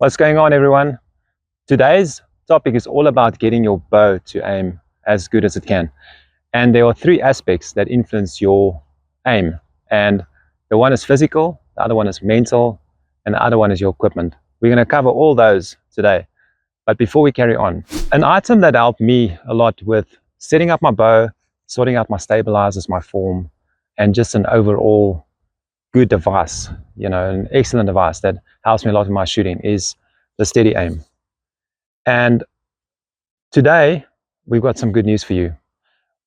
What's going on, everyone? Today's topic is all about getting your bow to aim as good as it can. And there are three aspects that influence your aim. And the one is physical, the other one is mental, and the other one is your equipment. We're going to cover all those today. But before we carry on, an item that helped me a lot with setting up my bow, sorting out my stabilizers, my form, and just an overall good device, an excellent device that helps me a lot in my shooting is the steady aim. And today we've got some good news for you.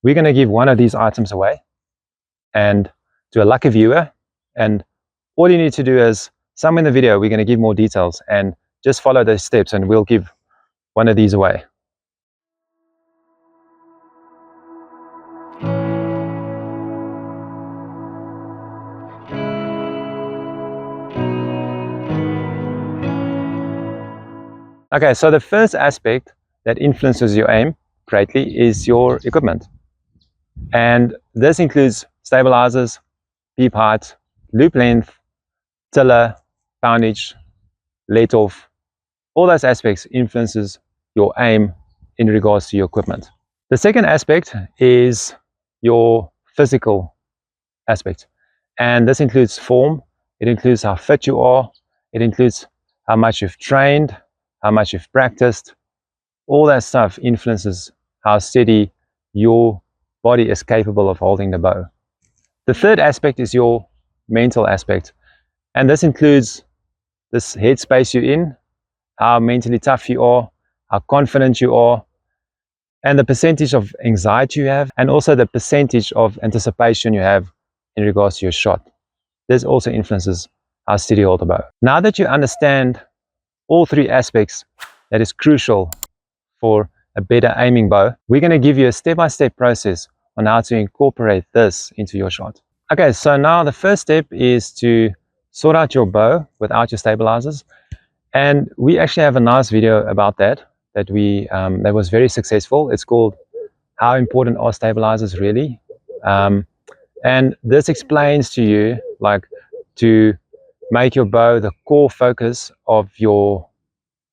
We're going to give one of these items away and to a lucky viewer, and all you need to do is somewhere in the video we're going to give more details and just follow those steps and we'll give one of these away. Okay, so the first aspect that influences your aim greatly is your equipment. And this includes stabilizers, peep height, loop length, tiller, poundage, let off. All those aspects influences your aim in regards to your equipment. The second aspect is your physical aspect. And this includes form, it includes how fit you are, it includes how much you've trained, how much you've practiced. All that stuff influences how steady your body is capable of holding the bow. The third aspect is your mental aspect. And this includes this headspace you're in, how mentally tough you are, how confident you are, and the percentage of anxiety you have, and also the percentage of anticipation you have in regards to your shot. This also influences how steady you hold the bow. Now that you understand all three aspects that is crucial for a better aiming bow, we're going to give you a step-by-step process on how to incorporate this into your shot. Okay, so now the first step is to sort out your bow without your stabilizers. And we actually have a nice video about that that was very successful. It's called How Important Are Stabilizers Really? And this explains to you to make your bow the core focus of your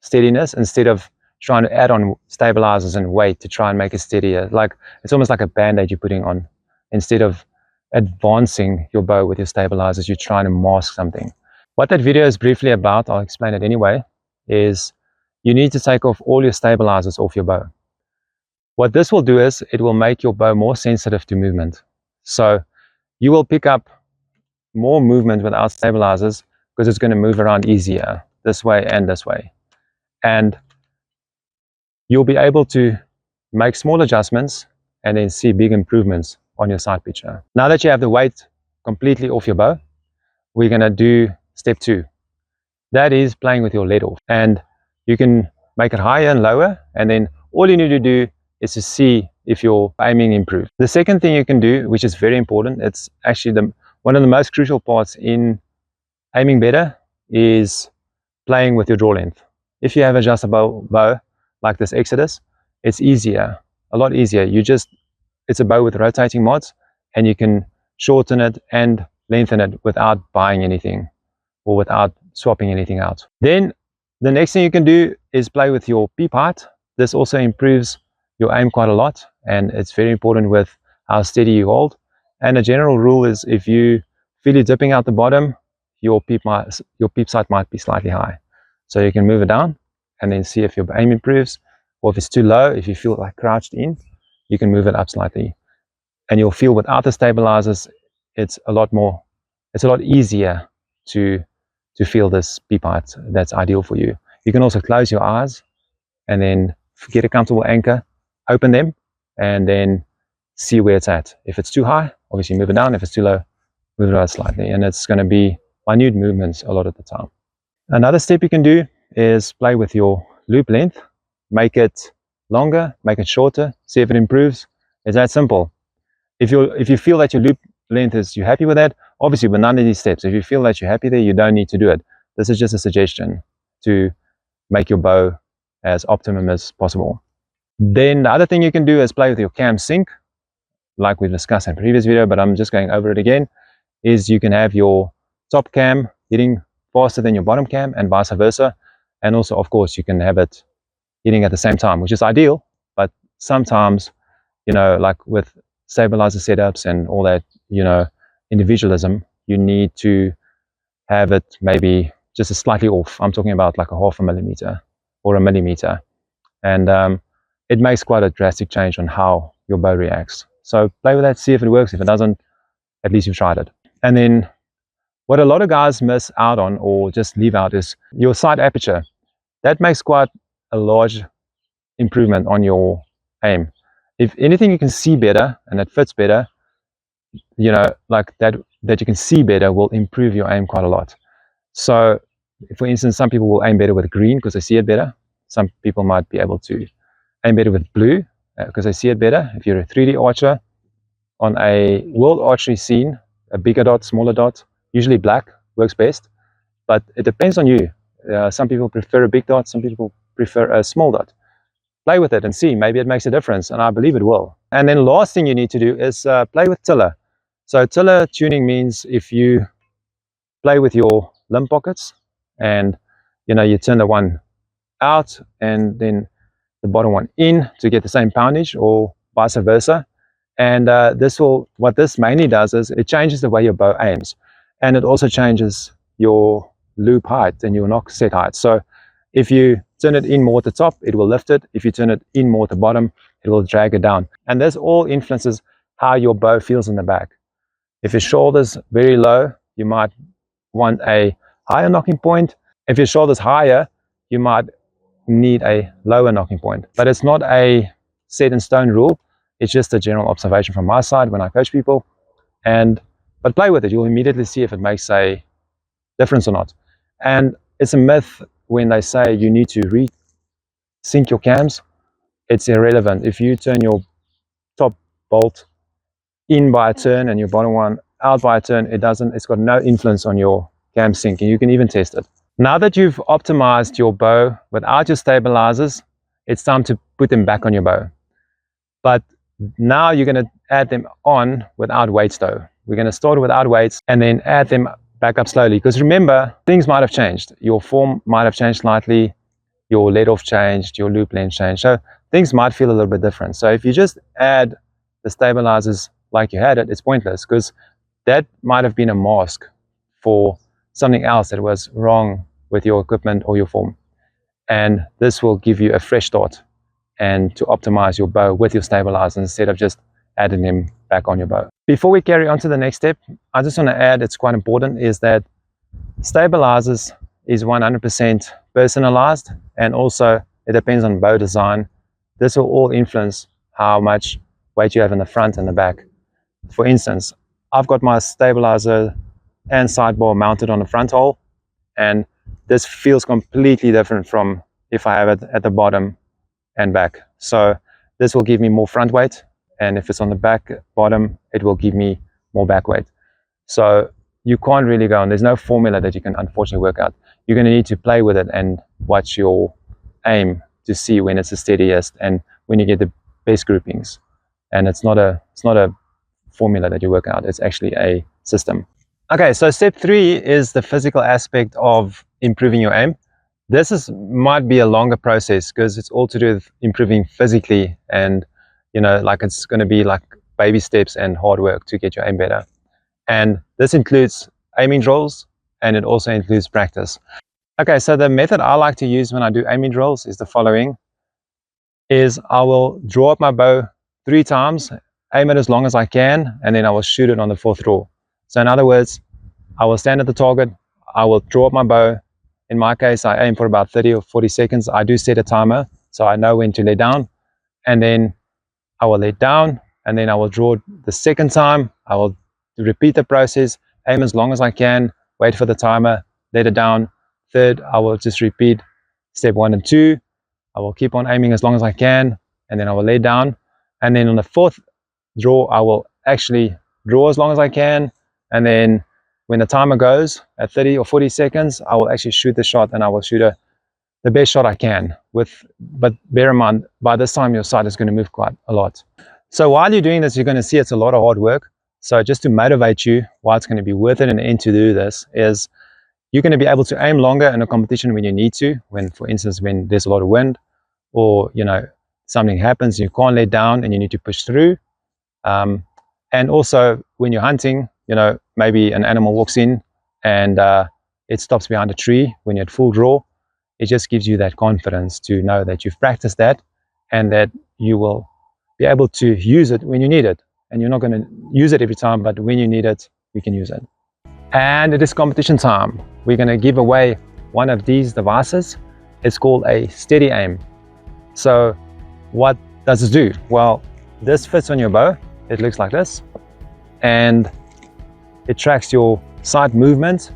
steadiness instead of trying to add on stabilizers and weight to try and make it steadier. It's almost like a band-aid you're putting on. Instead of advancing your bow with your stabilizers, you're trying to mask something. What that video is briefly about, I'll explain it anyway, is you need to take off all your stabilizers off your bow. What this will do is it will make your bow more sensitive to movement. So you will pick up more movement without stabilizers because it's going to move around easier this way and this way. And you'll be able to make small adjustments and then see big improvements on your sight picture. Now that you have the weight completely off your bow, we're going to do step 2. That is playing with your let off. And you can make it higher and lower, and then all you need to do is to see if your aiming improves. The second thing you can do, which is very important, it's actually one of the most crucial parts in aiming better, is playing with your draw length. If you have an adjustable bow like this Exodus, it's easier, a lot easier. It's a bow with rotating mods, and you can shorten it and lengthen it without buying anything or without swapping anything out. Then the next thing you can do is play with your peep height. This also improves your aim quite a lot, and it's very important with how steady you hold. And a general rule is if you feel you dipping out the bottom, your peep sight might be slightly high. So you can move it down and then see if your aim improves, or if it's too low, if you feel like crouched in, you can move it up slightly. And you'll feel without the stabilizers, it's a lot easier to feel this peep height that's ideal for you. You can also close your eyes and then get a comfortable anchor, open them, and then see where it's at. If it's too high, obviously move it down. If it's too low, move it out slightly. And it's going to be minute movements a lot of the time. Another step you can do is play with your loop length. Make it longer, make it shorter, see if it improves. It's that simple. If you feel that your loop length you're happy with that, obviously with none of these steps, if you feel that you're happy there, you don't need to do it. This is just a suggestion to make your bow as optimum as possible. Then the other thing you can do is play with your cam sync, like we discussed in a previous video, but I'm just going over it again, is you can have your top cam hitting faster than your bottom cam and vice versa. And also, of course, you can have it hitting at the same time, which is ideal. But sometimes, like with stabilizer setups and all that, individualism, you need to have it maybe just a slightly off. I'm talking about like a 0.5 millimeter or a millimeter. And it makes quite a drastic change on how your bow reacts. So play with that, see if it works. If it doesn't, at least you've tried it. And then what a lot of guys miss out on or just leave out is your sight aperture. That makes quite a large improvement on your aim. If anything you can see better and it fits better, like that you can see better will improve your aim quite a lot. So for instance, some people will aim better with green because they see it better. Some people might be able to aim better with blue because they see it better. If you're a 3D archer on a world archery scene, a bigger dot, smaller dot, usually black works best, but it depends on you. Some people prefer a big dot, some people prefer a small dot. Play with it and see, maybe it makes a difference, and I believe it will. And then last thing you need to do is play with tiller. So tiller tuning means if you play with your limb pockets and you turn the one out and then the bottom one in to get the same poundage, or vice versa. And what this mainly does is it changes the way your bow aims, and it also changes your loop height and your knock set height. So if you turn it in more at the top, it will lift it. If you turn it in more at the bottom, it will drag it down. And this all influences how your bow feels in the back. If your shoulder's very low, you might want a higher knocking point. If your shoulder's higher, you might need a lower knocking point. But it's not a set in stone rule. It's just a general observation from my side when I coach people. But play with it. You'll immediately see if it makes a difference or not. And it's a myth when they say you need to re-sync your cams. It's irrelevant. If you turn your top bolt in by a turn and your bottom one out by a turn, it's got no influence on your cam sync, and you can even test it. Now that you've optimized your bow without your stabilizers, it's time to put them back on your bow. But now you're going to add them on without weights though. We're going to start without weights and then add them back up slowly, because remember, things might have changed. Your form might have changed slightly, your let off changed, your loop length changed, so things might feel a little bit different. So if you just add the stabilizers like you had it, it's pointless, because that might have been a mask for something else that was wrong with your equipment or your form, and this will give you a fresh start and to optimize your bow with your stabilizers instead of just adding them back on your bow. Before we carry on to the next step, I just want to add, it's quite important, is that stabilizers is 100% personalized, and also it depends on bow design. This will all influence how much weight you have in the front and the back. For instance, I've got my stabilizer and sidebar mounted on the front hole, and this feels completely different from if I have it at the bottom and back. So this will give me more front weight, and if it's on the back bottom, it will give me more back weight. So you can't really go on. There's no formula that you can unfortunately work out. You're going to need to play with it and watch your aim to see when it's the steadiest and when you get the best groupings. And it's not a formula that you work out. It's actually a system. Okay, so step 3 is the physical aspect of improving your aim. This might be a longer process because it's all to do with improving physically, and like it's going to be like baby steps and hard work to get your aim better. And this includes aiming drills, and it also includes practice. Okay, so the method I like to use when I do aiming drills is the following: is I will draw up my bow 3 times, aim it as long as I can, and then I will shoot it on the 4th draw. So in other words, I will stand at the target, I will draw up my bow. In my case, I aim for about 30 or 40 seconds. I do set a timer so I know when to lay down, and then I will lay down, and then I will draw the second time. I will repeat the process, aim as long as I can, wait for the timer, let it down. Third, I will just repeat step 1 and 2. I will keep on aiming as long as I can, and then I will lay down. And then on the 4th draw, I will actually draw as long as I can, and then when the timer goes at 30 or 40 seconds, I will actually shoot the shot, and I will shoot the best shot I can. But bear in mind, by this time your sight is going to move quite a lot. So while you're doing this, you're going to see it's a lot of hard work. So just to motivate you why it's going to be worth it in the end to do this is you're going to be able to aim longer in a competition when you need to, when, for instance, when there's a lot of wind, or something happens, you can't let down and you need to push through. And also when you're hunting, maybe an animal walks in and it stops behind a tree when you're at full draw. It just gives you that confidence to know that you've practiced that and that you will be able to use it when you need it. And you're not going to use it every time, but when you need it, you can use it. And it is competition time. We're going to give away one of these devices. It's called a steady aim. So what does it do? Well, this fits on your bow. It looks like this, and it tracks your sight movement,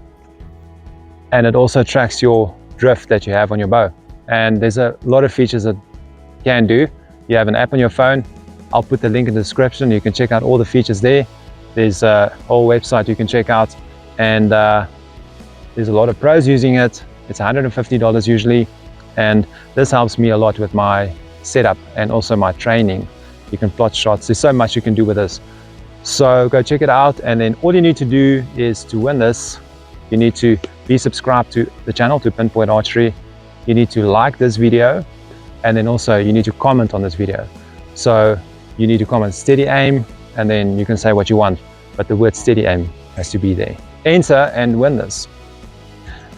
and it also tracks your drift that you have on your bow. And there's a lot of features that you can do. You have an app on your phone. I'll put the link in the description. You can check out all the features there. There's a whole website you can check out, and there's a lot of pros using it. It's $150 usually, and this helps me a lot with my setup and also my training. You can plot shots. There's so much you can do with this. So go check it out, and then all you need to do is to win this, you need to be subscribed to the channel, to Pinpoint Archery. You need to like this video, and then also you need to comment on this video. So you need to comment steady aim, and then you can say what you want, but the word steady aim has to be there. Enter and win this.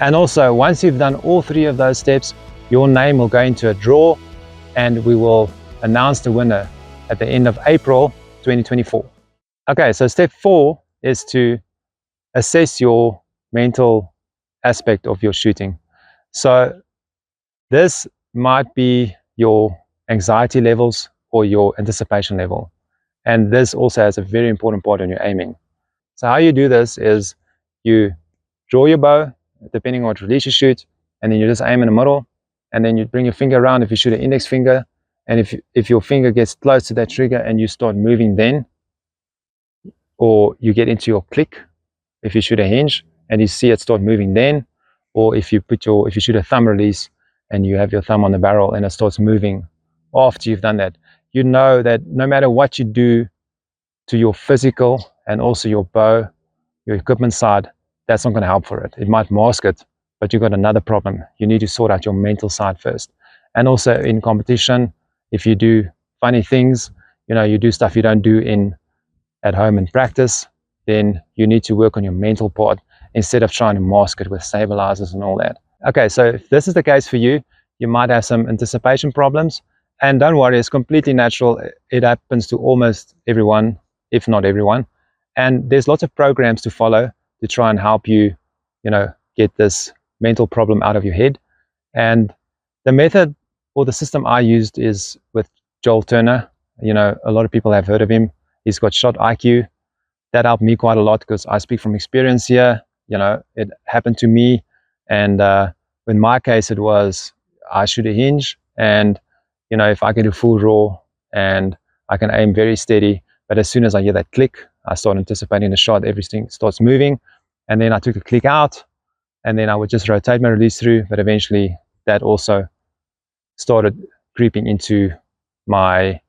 And also, once you've done all three of those steps, your name will go into a draw, and we will announce the winner at the end of April 2024. Okay, so step 4 is to assess your mental aspect of your shooting. So this might be your anxiety levels or your anticipation level. And this also has a very important part in your aiming. So how you do this is you draw your bow, depending on what release you shoot, and then you just aim in the middle, and then you bring your finger around if you shoot an index finger. And if your finger gets close to that trigger and you start moving then, or you get into your click, if you shoot a hinge and you see it start moving then, or if you shoot a thumb release and you have your thumb on the barrel and it starts moving after you've done that, you know that no matter what you do to your physical and also your bow, your equipment side, that's not going to help for it. It might mask it, but you've got another problem. You need to sort out your mental side first. And also in competition, if you do funny things, you do stuff you don't do at home in practice, then you need to work on your mental part instead of trying to mask it with stabilizers and all that. Okay, so if this is the case for you, you might have some anticipation problems, and don't worry, it's completely natural. It happens to almost everyone, if not everyone, and there's lots of programs to follow to try and help you, get this mental problem out of your head. And the method or the system I used is with Joel Turner. A lot of people have heard of him. He's got shot IQ. That helped me quite a lot because I speak from experience here. It happened to me, and in my case, it was I shoot a hinge, and if I can do full draw and I can aim very steady, but as soon as I hear that click, I start anticipating the shot. Everything starts moving, and then I took the click out, and then I would just rotate my release through. But eventually, that also started creeping into my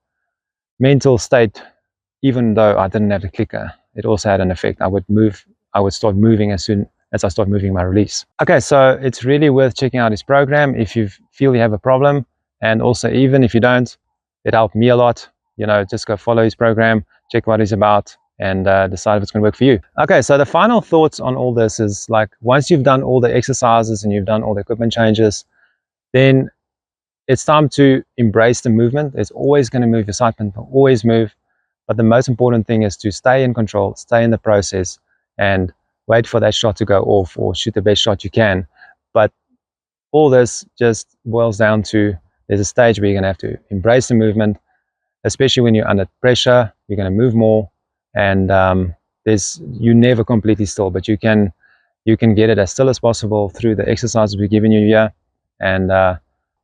mental state. Even though I didn't have the clicker, it also had an effect. I would start moving as soon as I start moving my release. Okay, so it's really worth checking out his program if you feel you have a problem, and also even if you don't, it helped me a lot. Just go follow his program, check what he's about, and decide if it's going to work for you. Okay, so the final thoughts on all this is, like, once you've done all the exercises and you've done all the equipment changes, then it's time to embrace the movement. It's always going to move. Your sight pin will always move. But the most important thing is to stay in control, stay in the process, and wait for that shot to go off or shoot the best shot you can. But all this just boils down to, there's a stage where you're going to have to embrace the movement, especially when you're under pressure. You're going to move more, and you're never completely still, but you can get it as still as possible through the exercises we've given you here. And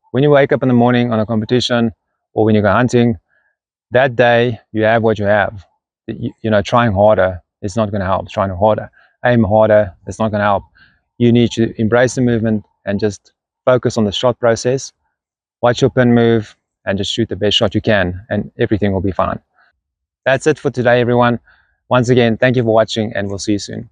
when you wake up in the morning on a competition, or when you go hunting, that day you have what you have. Trying harder is not going to help. Trying harder, aim harder, it's not going to help. You need to embrace the movement and just focus on the shot process. Watch your pin move and just shoot the best shot you can, and everything will be fine. That's it for today, everyone. Once again, thank you for watching, and we'll see you soon.